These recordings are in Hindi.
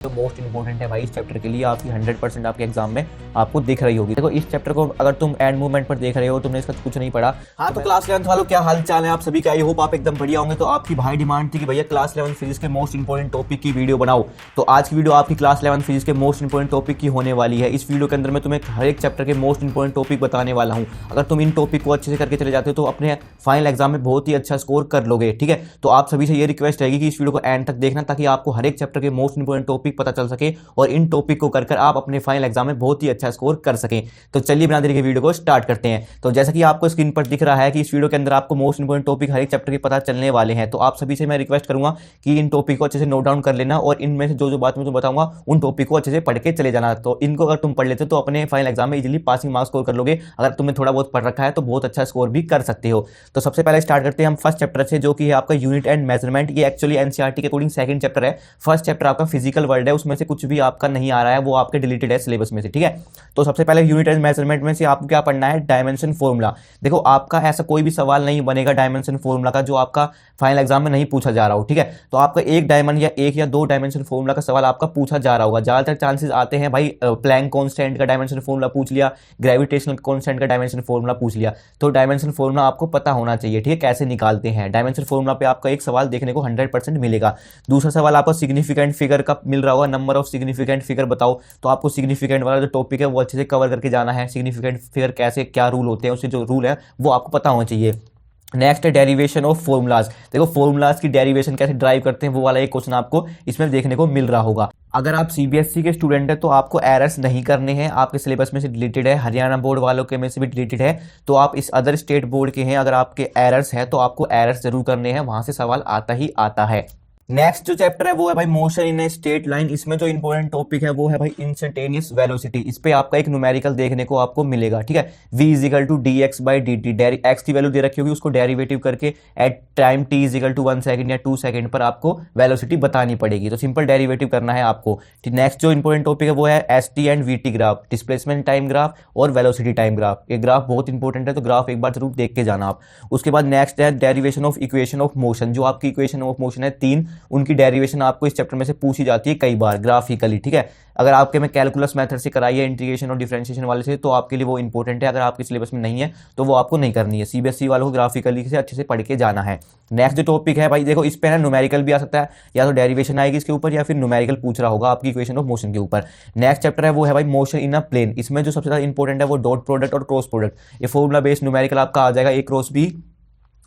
जो मोस्ट इंपॉर्टेंट है भाई इस चैप्टर के लिए आपकी 100% आपके एग्जाम में आपको दिख रही होगी। देखो इस चैप्टर को अगर तुम एंड मूवमेंट पर देख रहे हो, तुमने इसका कुछ नहीं पढ़ा। हाँ तो क्लास 11 वालों क्या हाल चाल है आप सभी का, आई होप आप एकदम बढ़िया होंगे। तो आपकी भाई डिमांड थी कि भैया क्लास 11 फिजिक्स के मोस्ट इंपॉर्टेंट टॉपिक की वीडियो बनाओ। तो आज की वीडियो आपकी क्लास 11 फिजिक्स के मोस्ट इंपॉर्टेंट टॉपिक की होने वाली है। इस वीडियो के अंदर मैं तुम्हें हर एक चैप्टर के मोस्ट इंपॉर्टेंट टॉपिक बताने वाला हूँ। अगर तुम इन टॉपिक को अच्छे से करके चले जाते हो तो अपने फाइनल एग्जाम में बहुत ही अच्छा स्कोर कर लोगे। ठीक है, तो आप सभी से ये रिक्वेस्ट रहेगी कि इस वीडियो को एंड तक देखना, ताकि आपको हर एक चैप्टर के मोस्ट इंपॉर्टेंट टॉपिक पता चल सके और इन टॉपिक को कर आप अपने फाइनल एग्जाम में बहुत ही अच्छा स्कोर कर सकें। तो चलिए बिना देरी के वीडियो को स्टार्ट करते हैं। तो जैसा कि आपको स्क्रीन पर दिख रहा है कि इस वीडियो के अंदर आपको मोस्ट इंपॉर्टेंट टॉपिक हर एक चैप्टर के पता चलने वाले हैं। तो आप सभी से मैं रिक्वेस्ट करूंगा कि इन टॉपिक को अच्छे से नोट डाउन कर लेना और इनमें से जो बात मैं तुम्हें बताऊंगा उन टॉपिक को अच्छे से पढ़ के चले जाना। तो इनको अगर तुम पढ़ लेते हो तो अपने फाइनल एग्जाम में इजीली पासिंग मार्क्स स्कोर कर लोगे। अगर तुमने थोड़ा बहुत पढ़ रखा है तो बहुत अच्छा स्कोर भी कर सकते हो। तो सबसे पहले स्टार्ट करते हैं हम फर्स्ट चैप्टर से, जो कि है आपका यूनिट एंड मेजरमेंट। ये एक्चुअली एनसीईआरटी के अकॉर्डिंग सेकंड चैप्टर है। फर्स्ट चैप्टर आपका फिजिकल वर्ल्ड है, उसमें से कुछ भी आपका नहीं आ रहा है, वो आपके डिलीटेड है सिलेबस में से। ठीक है, तो सबसे पहले यूनिट एंड मेजरमेंट में से आपको क्या पढ़ना है, डायमेंशन फॉर्मूला। देखो आपका ऐसा कोई भी सवाल नहीं बनेगा डायमेंशन फॉर्मूला का जो आपका फाइनल एग्जाम में नहीं पूछा जा रहा हो। ठीक है, तो आपका एक डायमंड या एक या दो डायमेंशन फॉर्मूला का सवाल आपका पूछा जा रहा होगा। ज्यादातर चांसेस आते हैं भाई प्लैंक कांस्टेंट का डायमेंशन फॉर्मूला पूछ लिया, ग्रेविटेशनल कांस्टेंट का डायमेंशन फॉर्मूला पूछ लिया। तो डायमेंशन फॉर्मूला आपको पता होना चाहिए। ठीक है, कैसे निकालते हैं डायमेंशन फॉर्मूला पे आपका एक सवाल देखने को 100% मिलेगा। दूसरा सवाल आपको सिग्निफिकेंट फिगर का मिल रहा होगा, नंबर ऑफ सिग्निफिकेंट फिगर बताओ। तो आपको सिग्निफिकेंट वाला जो टॉपिक है वो अच्छे से कवर करके जाना है। सिग्निफिकेंट फिगर कैसे क्या रूल होते हैं, उससे जो रूल है वो आपको पता होना चाहिए। नेक्स्ट है डेरिवेशन ऑफ फॉर्मूलाज। देखो फॉर्मूलाज की डेरिवेशन कैसे ड्राइव करते हैं वो वाला एक क्वेश्चन आपको इसमें देखने को मिल रहा होगा। अगर आप सीबीएसई के स्टूडेंट हैं तो आपको एरर्स नहीं करने हैं, आपके सिलेबस में से डिलीटेड है। हरियाणा बोर्ड वालों के में से भी डिलीटेड है। तो आप इस अदर स्टेट बोर्ड के हैं, अगर आपके एरर्स हैं तो आपको एरर्स जरूर करने हैं, वहां से सवाल आता ही आता है। नेक्स्ट जो चैप्टर है वो है भाई motion in a straight line. इसमें जो इंपॉर्टेंट टॉपिक है वो है भाई इंस्टेंटेनियस वेलोसिटी। इस पे आपका एक न्यूमेरिकल देखने को आपको मिलेगा। ठीक है, v is equal to d x by d t. X की वैल्यू दे रखी होगी, उसको डेरिवेटिव करके at time t is equal to 1 second या 2 सेकंड पर आपको वेलोसिटी बतानी पड़ेगी। तो सिंपल डेरिवेटिव करना है आपको। नेक्स्ट जो इंपॉर्टेंट टॉपिक है वो है S T and we T graph, displacement time graph और वेलोसिटी टाइम ग्राफ। ये ग्राफ बहुत इंपॉर्टेंट है, तो ग्राफ एक बार जरूर देख के जाना आप। उसके बाद नेक्स्ट है derivation of equation of motion. जो आपकी इक्वेशन ऑफ मोशन है 3, उनकी डेरिवेशन आपको इस चैप्टर में से पूछी जाती है कई बार ग्राफिकली। ठीक है, अगर आपके में कैलकुलस मेथड से कराई है इंटीग्रेशन और डिफरेंशिएशन वाले से तो आपके लिए वो इंपॉर्टेंट है। अगर आपके सिलेबस में नहीं है तो वो आपको नहीं करनी है। सीबीएसई वालों को ग्राफिकली से अच्छे से पढ़ के जाना है। नेक्स्ट जो टॉपिक है भाई देखो, इस पे ना न्यूमेरिकल भी आ सकता है, या तो डेरिवेशन आएगी इसके ऊपर या फिर न्यूमेरिकल पूछ रहा होगा आपकी इक्वेशन ऑफ मोशन के ऊपर। नेक्स्ट चैप्टर है वो है भाई मोशन इन अ प्लेन। इसमें जो सबसे ज्यादा इंपॉर्टेंट है वो डॉट प्रोडक्ट और क्रॉस प्रोडक्ट। ये फॉर्मूला बेस्ड न्यूमेरिकल आपका आ जाएगा, ए क्रॉस बी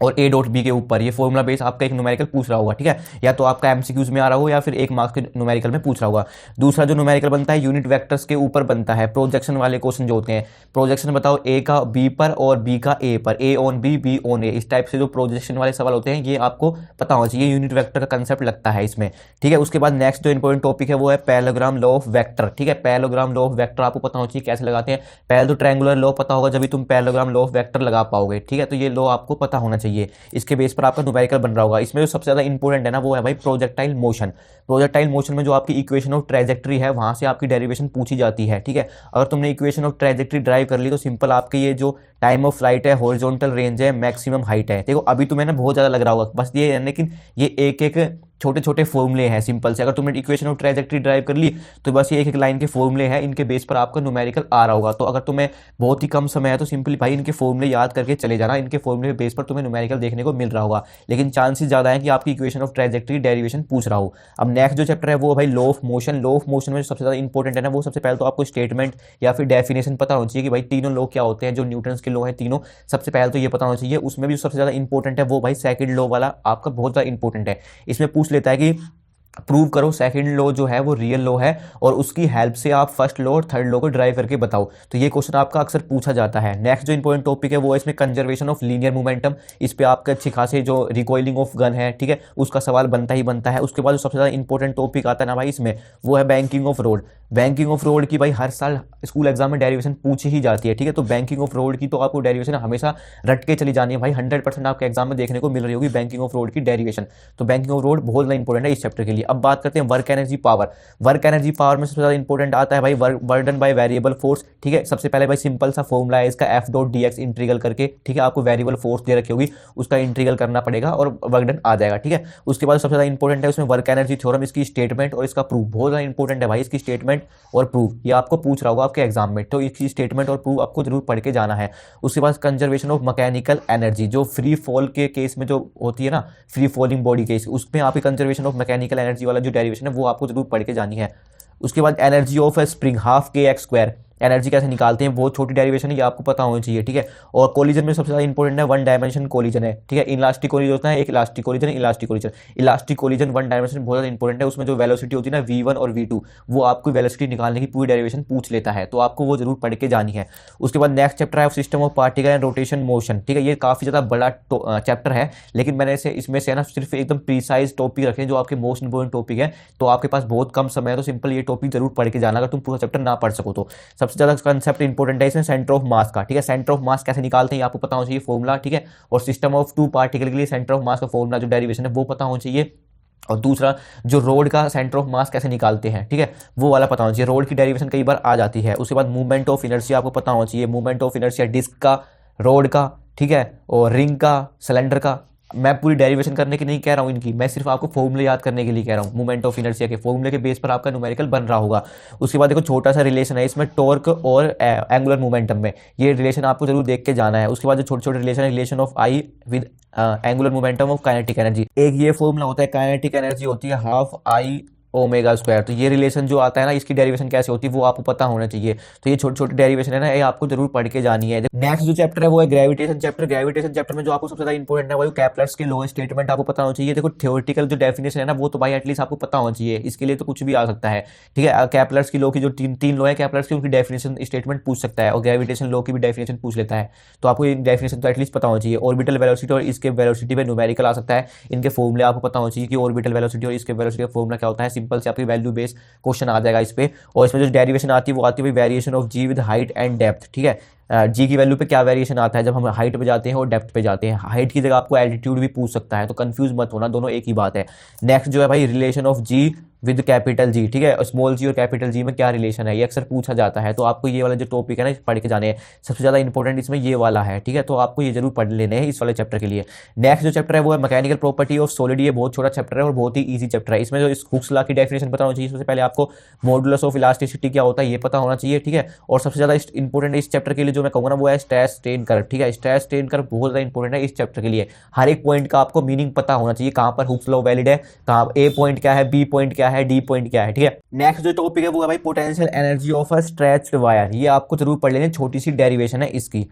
और ए डॉट बी के ऊपर। ये फॉर्मूला बेस आपका एक न्यूमेरिकल पूछ रहा होगा। ठीक है, या तो आपका एमसीक्यूज में आ रहा हो या फिर एक मार्क्स के न्यूमेरिकल में पूछ रहा होगा। दूसरा जो न्यूमेरिकल बनता है यूनिट वेक्टर्स के ऊपर बनता है। प्रोजेक्शन वाले क्वेश्चन जो होते हैं, प्रोजेक्शन बताओ ए का बी पर और बी का ए पर, ए ऑन बी, बी ऑन ए। इस टाइप से जो प्रोजेक्शन वाले सवाल होते हैं ये आपको पता होना चाहिए। यूनिट वेक्टर का कंसेप्ट लगता है इसमें। ठीक है, उसके बाद नेक्स्ट जो इंपॉर्टेंट टॉपिक है वो है पैरेललोग्राम लॉ ऑफ वेक्टर। ठीक है, पैरेललोग्राम लॉ ऑफ वेक्टर आपको पता होना चाहिए कैसे लगाते हैं। पहले तो ट्रायंगुलर लॉ पता होगा, जब तुम पैरेललोग्राम लॉ ऑफ वेक्टर लगा पाओगे। ठीक है, तो ये लॉ आपको पता होना चाहिए, इसके बेस पर आपका न्यूमेरिकल बन रहा होगा। इसमें जो सबसे ज्यादा इंपॉर्टेंट है ना वो है भाई प्रोजेक्टाइल मोशन। प्रोजेक्टाइल मोशन में जो आपकी इक्वेशन ऑफ ट्रेजेक्ट्री है वहां से आपकी डेरिवेशन पूछी जाती है। ठीक है, अगर तुमने इक्वेशन ऑफ ट्रेजेक्ट्री ड्राइव कर ली तो सिंपल आपके ये जो टाइम ऑफ फ्लाइट है, हॉरिजॉन्टल रेंज है, मैक्सिमम हाइट है। देखो अभी तुम्हें ना बहुत ज्यादा लग रहा होगा, बस ये है, लेकिन ये एक एक छोटे छोटे फॉर्मूले हैं सिंपल से। अगर तुमने इक्वेशन ऑफ ट्रेजेक्ट्री ड्राइव कर ली तो बस ये एक एक लाइन के फॉर्मूले हैं, इनके बेस पर आपका न्यूमेरिकल आ रहा होगा। तो अगर तुम्हें बहुत ही कम समय है तो सिंपली भाई इनके फॉर्मूले याद करके चले जाना, इनके फॉर्मूले के बेस पर तुम्हें न्यूमेरिकल देखने को मिल रहा होगा। लेकिन चांसेस ज्यादा है कि आपकी इक्वेशन ऑफ ट्रेजेक्ट्री डेरिवेशन पूछ रहा हो। अब नेक्स्ट जो चैप्टर है वो भाई law of motion. Law of motion में जो सबसे ज्यादा इंपॉर्टेंट है ना वो सबसे पहले तो आपको स्टेटमेंट या फिर डेफिनेशन पता होना चाहिए कि भाई तीनों लॉ क्या होते हैं। जो न्यूटन्स के लॉ हैं तीनों, सबसे पहले तो ये पता होना चाहिए। उसमें भी सबसे ज्यादा इंपॉर्टेंट है वो भाई सेकंड लॉ वाला आपका बहुत ज्यादा इंपॉर्टेंट है। इसमें पूछ लेता है कि प्रूव करो सेकंड लॉ जो है वो रियल लॉ है और उसकी हेल्प से आप फर्स्ट लॉ और थर्ड लॉ को ड्राइव करके बताओ। तो ये क्वेश्चन आपका अक्सर पूछा जाता है। नेक्स्ट जो इंपॉर्टेंट टॉपिक है वो है इसमें कंजर्वेशन ऑफ लीनियर मोमेंटम। इस पे आपका अच्छी खासे जो रिकॉइलिंग ऑफ गन है, ठीक है, उसका सवाल बनता ही बनता है। उसके बाद जो सबसे ज्यादा इंपॉर्टेंट टॉपिक आता है ना भाई इसमें वो है banking of road. Banking of road की भाई हर साल स्कूल एग्जाम में डेरिवेशन पूछी ही जाती है। ठीक है, तो बैंकिंग ऑफ रोड की तो आपको डेरिवेशन हमेशा रट के चली जानी है भाई। 100% आपके एग्जाम में देखने को मिल रही होगी बैंकिंग ऑफ रोड की डेरिवेशन। तो बैंकिंग ऑफ रोड बहुत ज्यादा इंपॉर्टेंट है इस चैप्टर के लिए। चाहिए। अब बात करते हैं work energy power. Work energy power में सबसे ज़्यादा इंपॉर्टेंट आता है भाई work done by variable force. ठीक है, सबसे पहले भाई सिंपल सा फॉर्मूला है इसका F dot D x integral करके। ठीक है, आपको वेरिएबल फोर्स दे रखी होगी, उसका इंटीग्रल करना पड़ेगा और वर्क डन आ जाएगा। ठीक है, उसके बाद सबसे ज़्यादा इंपॉर्टेंट है उसमें वर्क एनर्जी थ्योरम, इसकी स्टेटमेंट और इसका प्रूफ बहुत ज़्यादा इंपॉर्टेंट है भाई। इसकी स्टेटमेंट और प्रूफ ये आपको पूछ रहा होगा आपके एग्जाम में, तो इसकी स्टेटमेंट और प्रूफ आपको जरूर पढ़ के जाना है। उसके बाद कंजर्वेशन ऑफ मैकेनिकल एनर्जी, जो फ्री फॉल के केस में जो होती है ना, फ्री फॉलिंग बॉडी केस, उसमें आपकी कंजर्वेशन ऑफ मैकेनिकल एनर्जी वाला जो डेरिवेशन है वो आपको जरूर पढ़ के जानी है। उसके बाद energy of A spring half के एक्स स्क्वायर, एनर्जी कैसे निकालते हैं, बहुत छोटी डेरिवेशन है, ये आपको पता होना चाहिए। ठीक है, और कोलिजन में सबसे ज़्यादा इंपॉर्टेंट है वन डायमेंशन कोलिजन है। ठीक है, इलास्टिक कोलिजन होता है, एक elastic collision, elastic collision. Elastic collision one dimension बहुत ज़्यादा इंपॉर्टेंट है, उसमें जो वेलोसिटी होती है ना V1 और V2, वो आपको वेलोसिटी निकालने की पूरी डेरिवेशन पूछ लेता है, तो आपको वो जरूर पढ़ के जानी है। उसके बाद नेक्स्ट चैप्टर है system of particle and rotation motion. ठीक है, ये काफ़ी ज़्यादा बड़ा चैप्टर है, लेकिन मैंने इसमें से ना सिर्फ एकदम प्रीसाइज टॉपिक रखे जो आपके मोस्ट इंपॉर्टेंट टॉपिक है। तो आपके पास बहुत कम समय है, तो सिंपल ये टॉपिक जरूर पढ़ के जाना अगर तुम पूरा चैप्टर ना पढ़ सको तो। सबसे ज़्यादा कंसेप्ट इंपॉर्टेंट है इसमें सेंटर ऑफ मास का। ठीक है, सेंटर ऑफ मास कैसे निकालते हैं आपको पता होना चाहिए फॉर्मूला। ठीक है, और सिस्टम ऑफ टू पार्टिकल के लिए सेंटर ऑफ मास का फॉर्मूला जो डेरिवेशन है वो पता होना चाहिए। और दूसरा जो रोड का सेंटर ऑफ मास कैसे निकालते हैं, ठीक है, वो वाला पता होना चाहिए। रोड की डेरिवेशन कई बार आ जाती है। उसके बाद मूवमेंट ऑफ इनर्शिया आपको पता होना चाहिए, मूवमेंट ऑफ इनर्शिया डिस्क का, रोड का, ठीक है, और रिंग का, सिलेंडर का। मैं पूरी डेरिवेशन करने की नहीं कह रहा हूँ इनकी, मैं सिर्फ आपको फॉर्मूले याद करने के लिए कह रहा हूँ। मूवमेंट ऑफ इनर्शिया के फॉर्मूले के बेस पर आपका न्यूमेरिकल बन रहा होगा। उसके बाद देखो छोटा सा रिलेशन है इसमें टॉर्क और एंगुलर मोमेंटम में, ये रिलेशन आपको जरूर देख के जाना है। उसके बाद जो छोटे छोटे रिलेशन है, relation of I with angular momentum of kinetic energy. एक ये फॉर्मूला होता है, काइनेटिक एनर्जी होती है हाफ आई ओमेगा स्क्वायर। तो ये रिलेशन जो आता है ना, इसकी डेरिवेशन कैसे होती है वो आपको पता होना चाहिए। तो ये छोटी छोटी डेरिवेशन है ना, ये आपको जरूर पढ़ के जानी है। नेक्स्ट जो चैप्टर है वो है ग्रेविटेशन चैप्टर। ग्रेविटेशन चैप्टर में जो आपको सबसे ज्यादा इंपॉर्टेंट है वो कैपलर्स के लॉ स्टेटमेंट आपको पता होना चाहिए। देखो थ्योरेटिकल जो डेफिनेशन है ना वो तो भाई एटलीस्ट आपको पता होना चाहिए, इसके लिए तो कुछ भी आ सकता है। ठीक है, कैपलर्स की लॉ की जो तीन लॉ है कैपलर्स की, उनकी डेफिनेशन स्टेटमेंट पूछ सकता है, और ग्रेविटेशन लॉ की भी डेफिनेशन पूछ लेता है। तो आपको ये डेफिनेशन तो एटलीस्ट पता होना चाहिए। ऑर्बिटल वेलोसिटी और इसके वेलोसिटी पे न्यूमेरिकल आ सकता है, इनके फॉर्मूले आपको पता होना चाहिए कि ऑर्बिटल वेलोसिटी और इसके वेलोसिटी का फॉर्मूला क्या होता है। सिंपल से आपकी वैल्यू क्वेश्चन आ जाएगा इस पे। और इसमें जो डेरिवेशन आती है वो आती है variation of g with height and depth. ठीक है, जी की वैल्यू पे क्या वेरिएशन आता है जब हम हाइट पे जाते हैं और डेप्थ पे जाते हैं। हाइट की जगह आपको एल्टीट्यूड भी पूछ सकता है, तो कंफ्यूज मत होना, दोनों एक ही बात है। नेक्स्ट जो है भाई relation of g with capital g. ठीक है, स्मॉल जी और कैपिटल जी में क्या रिलेशन है, ये अक्सर पूछा जाता है। तो आपको ये वाला जो टॉपिक है ना पढ़ के जाने हैं, सबसे ज़्यादा इंपॉर्टेंट इसमें ये वाला है। ठीक है, तो आपको ये जरूर पढ़ लेने हैं इस वाले चैप्टर के लिए। नेक्स्ट जो चैप्टर है वो है मैकेनिकल प्रॉपर्टी ऑफ सॉलिड। ये बहुत छोटा चैप्टर है और बहुत ही ईजी चैप्टर है। इसमें जो इस हुक्स लॉ की डेफिनेशन पता होना चाहिए। सबसे पहले आपको मॉडुलस ऑफ इलास्टिसिटी क्या होता है ये पता होना चाहिए। ठीक है, और सबसे ज़्यादा इंपॉर्टेंट इस चैप्टर के लिए जो मैं कहूँगा ना वो है स्ट्रेस स्ट्रेन कर्व। ठीक है, स्ट्रेस स्ट्रेन कर्व बहुत ज़्यादा इंपॉर्टेंट है इस चैप्टर के लिए। हर एक पॉइंट का आपको मीनिंग पता होना चाहिए, कहाँ पर हुक्स लॉ वैलिड है, कहाँ ए पॉइंट क्या है, बी पॉइंट क्या है, डी पॉइंट क्या है। ठीक है, नेक्स्ट जो टॉपिक है वो है भाई potential energy of a stretched wire. ये आपको जरूर पढ़ लेना, छोटी सी डेरिवेशन है इसकी।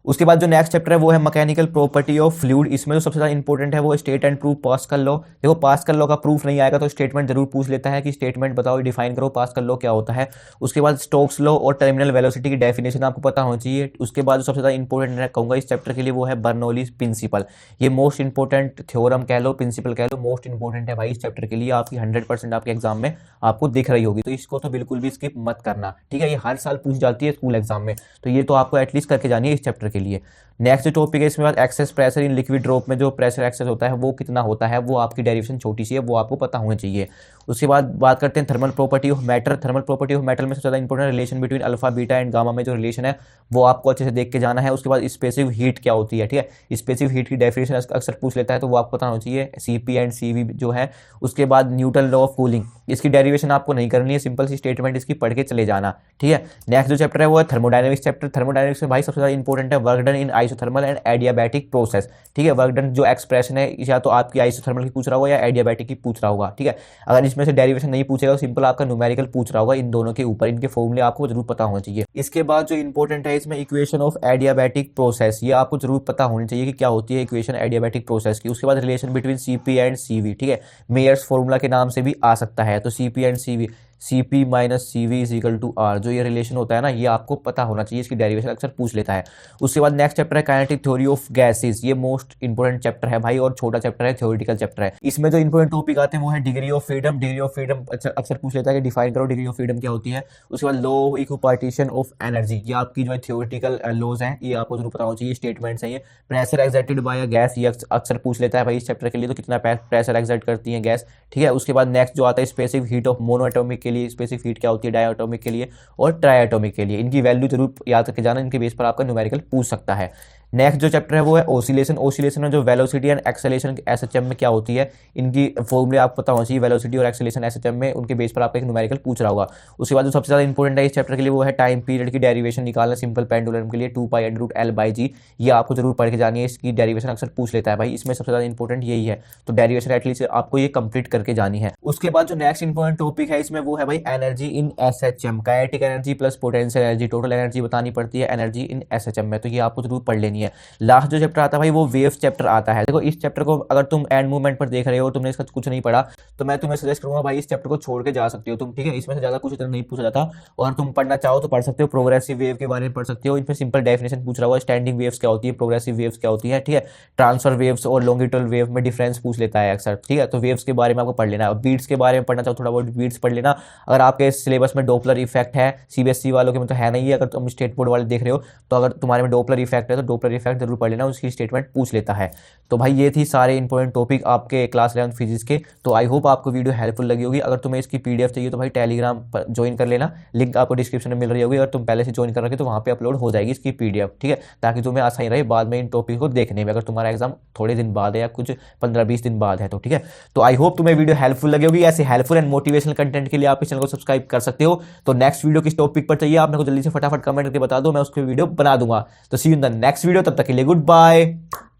उसके बाद जो नेक्स्ट चैप्टर है वो है मैकेनिकल प्रॉपर्टी ऑफ फ्लूइड। इसमें जो सबसे ज़्यादा इंपॉर्टेंट है वो state and proof pascal law. देखो पास्कल लॉ का प्रूफ नहीं आएगा तो स्टेटमेंट जरूर पूछ लेता है कि स्टेटमेंट बताओ, डिफाइन करो पास्कल लॉ क्या होता है। उसके बाद स्टोक्स लॉ और टर्मिनल वेलोसिटी की डेफिनेशन आपको पता होनी चाहिए। उसके बाद जो सबसे ज़्यादा इंपॉर्टेंट है कहूँगा इस चैप्टर के लिए वो है बर्नौलीज प्रिंसिपल। ये मोस्ट इंपॉर्टेंट थ्योरम कह लो, प्रिंसिपल कह लो, मोस्ट इंपॉर्टेंट है भाई इस चैप्टर के लिए। आपकी 100% आपके एग्जाम में आपको दिख रही होगी, तो इसको तो बिल्कुल भी स्किप मत करना। ठीक है, ये हर साल पूछ जाती है स्कूल एग्जाम में, तो ये तो आपको एटलीस्ट करके जानी है इस चैप्टर के लिए। नेक्स्ट टॉपिक है इसमें बाद excess pressure in liquid drop में जो प्रेशर एक्सेस होता है वो कितना होता है, वो आपकी डेरिवेशन छोटी सी है, वो आपको पता होना चाहिए। उसके बाद बात करते हैं thermal property of matter. Thermal property of matter में सबसे ज़्यादा important relation between alpha beta and gamma में जो रिलेशन है वो आपको अच्छे से देख के जाना है। उसके बाद स्पेसिफिक हीट क्या होती है, ठीक है, स्पेसिफिक हीट की डेफिनेशन अक्सर पूछ लेता है, तो वो आपको पता होना चाहिए। CP एंड CV जो है। उसके बाद न्यूटन लॉ ऑफ कूलिंग, इसकी डेरिवेशन आपको नहीं करनी है, सिंपल सी स्टेटमेंट इसकी पढ़ के चले जाना। ठीक है, नेक्स्ट जो चैप्टर है वो है थर्मोडायनेमिक्स चैप्टर। थर्मोडायनेमिक्स में भाई सबसे ज़्यादा इंपॉर्टेंट है work done in isothermal and adiabatic process. ठीक है, वर्क डन जो एक्सप्रेशन है या तो आपकी आइसोथर्मल की पूछ रहा होगा या एडियाबैटिक की पूछ रहा होगा। ठीक है, अगर इसमें से डेरिवेशन नहीं पूछेगा, सिंपल आपका न्यूमेरिकल पूछ रहा होगा इन दोनों के ऊपर, इनके फॉर्मूले आपको जरूर पता होना चाहिए। इसके बाद जो इंपॉर्टेंट है इसमें इक्वेशन ऑफ एडियाबैटिक प्रोसेस, ये आपको जरूर पता होनी चाहिए कि क्या होती है इक्वेशन एडियाबैटिक प्रोसेस की। उसके बाद relation between CP and CV। ठीक है, मेयर्स फॉर्मूला के नाम से भी आ सकता है, तो CP and CV। Cp minus Cv is equal to R, जो ये रिलेशन होता है ना, ये आपको पता होना चाहिए, इसकी डेरिवेशन अक्सर पूछ लेता है। उसके बाद नेक्स्ट चैप्टर है काइनेटिक थ्योरी ऑफ गैसेस। ये मोस्ट इंपोर्टेंट चैप्टर है भाई, और छोटा चैप्टर है, थ्योरेटिकल चैप्टर है। इसमें जो इंपोर्टेंट टॉपिक आते हैं वो है degree of freedom. Degree of freedom अक्सर पूछ लेता है कि डिफाइन करो डिग्री ऑफ फ्रीडम क्या होती है। उसके बाद law of equipartition of energy, ये आपकी जो है थ्योरेटिकल लॉज हैं, ये आपको जरूर पता होना चाहिए, स्टेटमेंट्स हैं ये। Pressure exerted by a gas, ये अक्सर पूछ लेता है भाई इस चैप्टर के लिए, तो कितना प्रेशर एक्सर्ट करती है गैस, ठीक है। उसके बाद नेक्स्ट जो आता है स्पेसिफिक हीट ऑफ मोनोएटॉमिक के लिए, स्पेसिफिक हीट क्या होती है डायटोमिक के लिए और ट्राइएटॉमिक के लिए, इनकी वैल्यू जरूर याद करके जाना, इनके बेस पर आपका न्यूमेरिकल पूछ सकता है। नेक्स्ट जो चैप्टर है वो है ओसिलेशन। ओसिलेशन में जो वेलोसिटी एंड एक्सेलेरेशन एसएचएम में क्या होती है, इनकी फॉर्मूले आपको पता होना चाहिए, वेलोसिटी और एक्सेलेरेशन एसएचएम में, उनके बेस पर आपका एक न्यूमेरिकल पूछ रहा होगा। उसके बाद जो सबसे ज़्यादा इंपॉर्टेंट है इस चैप्टर के लिए वो है टाइम पीरियड की डेरिवेशन निकालना सिंपल पेंडुलम के लिए, 2π√L/g, ये आपको जरूर पढ़ के जानी है, इसकी डेरिवेशन अक्सर पूछ लेता है भाई, इसमें सबसे ज़्यादा इंपॉर्टेंट यही है, तो डेरिवेशन एटलीस्ट आपको ये कंप्लीट करके जानी है। उसके बाद जो नेक्स्ट इंपॉर्टेंट टॉपिक है इसमें वो है भाई energy in SHM, kinetic energy plus potential energy, total energy बतानी पड़ती है एनर्जी इन एसएचएम में, तो ये आपको जरूर पढ़ लेनी है। लास्ट जो चैप्टर आता है भाई वो वेव्स चैप्टर आता है। देखो इस चैप्टर को अगर तुम एंड मूवमेंट पर देख रहे हो, तुमने इसका कुछ नहीं पढ़ा, तो मैं तुम्हें सजेस्ट करूंगा भाई इस चैप्टर को छोड़ के जा सकते हो तुम, ठीक है। इसमें से ज्यादा कुछ इतना नहीं पूछा जाता, और तुम पढ़ना चाहो तो पढ़ सकते हो, प्रोग्रेसिव वेव के बारे में पढ़ सकते हो, इनमें सिंपल डेफिनेशन पूछ रहा हुआ, स्टैंडिंग वेव्स क्या होती है, प्रोग्रेसिव वेव्स क्या होती है, ठीक है। ट्रांसफर वेव्स और लॉन्गिट्यूडल वेव में डिफरेंस पूछ लेता है अक्सर, ठीक है। तो वेव्स के बारे में आपको पढ़ लेना है, बीट्स के बारे में पढ़ना चाहो थोड़ा बहुत बीट्स पढ़ लेना। अगर आपके सिलेबस में डोपलर इफेक्ट है, सीबीएसई वालों के में तो है नहीं है, अगर तुम स्टेट बोर्ड वाले देख रहे हो तो अगर तुम्हारे में डोपलर इफेक्ट है तो डोपलर इफेक्ट जरूर पढ़ लेना, उसकी स्टेटमेंट पूछ लेता है। तो भाई ये थी सारे इंपॉर्टेंट टॉपिक आपके क्लास 11 फिजिक्स के। तो आई होप आपको वीडियो हेल्पफुल लगी होगी। अगर तुम्हें इसकी पीडीएफ चाहिए तो भाई टेलीग्राम पर ज्वाइन कर लेना, लिंक आपको डिस्क्रिप्शन में मिल रही होगी, अगर तुम पहले से ज्वाइन कर रखे तो वहाँ पे अपलोड हो जाएगी इसकी पीडीएफ, ठीक है, ताकि तुम्हें आसानी रहे बाद में इन टॉपिक को देखने में, अगर तुम्हारा एग्जाम थोड़े दिन बाद है या कुछ 15-20 दिन बाद है तो, ठीक है। तो आई होप तुम्हें वीडियो हेल्पफुल लगी होगी। ऐसे हेल्पफुल एंड मोटिवेशनल कंटेंट के लिए आप इस चैनल को सब्सक्राइब कर सकते हो। तो नेक्स्ट वीडियो किस टॉपिक पर चाहिए आप मेरे को जल्दी से फटाफट कमेंट करके बता दो, मैं उसकी वीडियो बना दूंगा। तो see you in the next video, तब तक के लिए गुड बाय।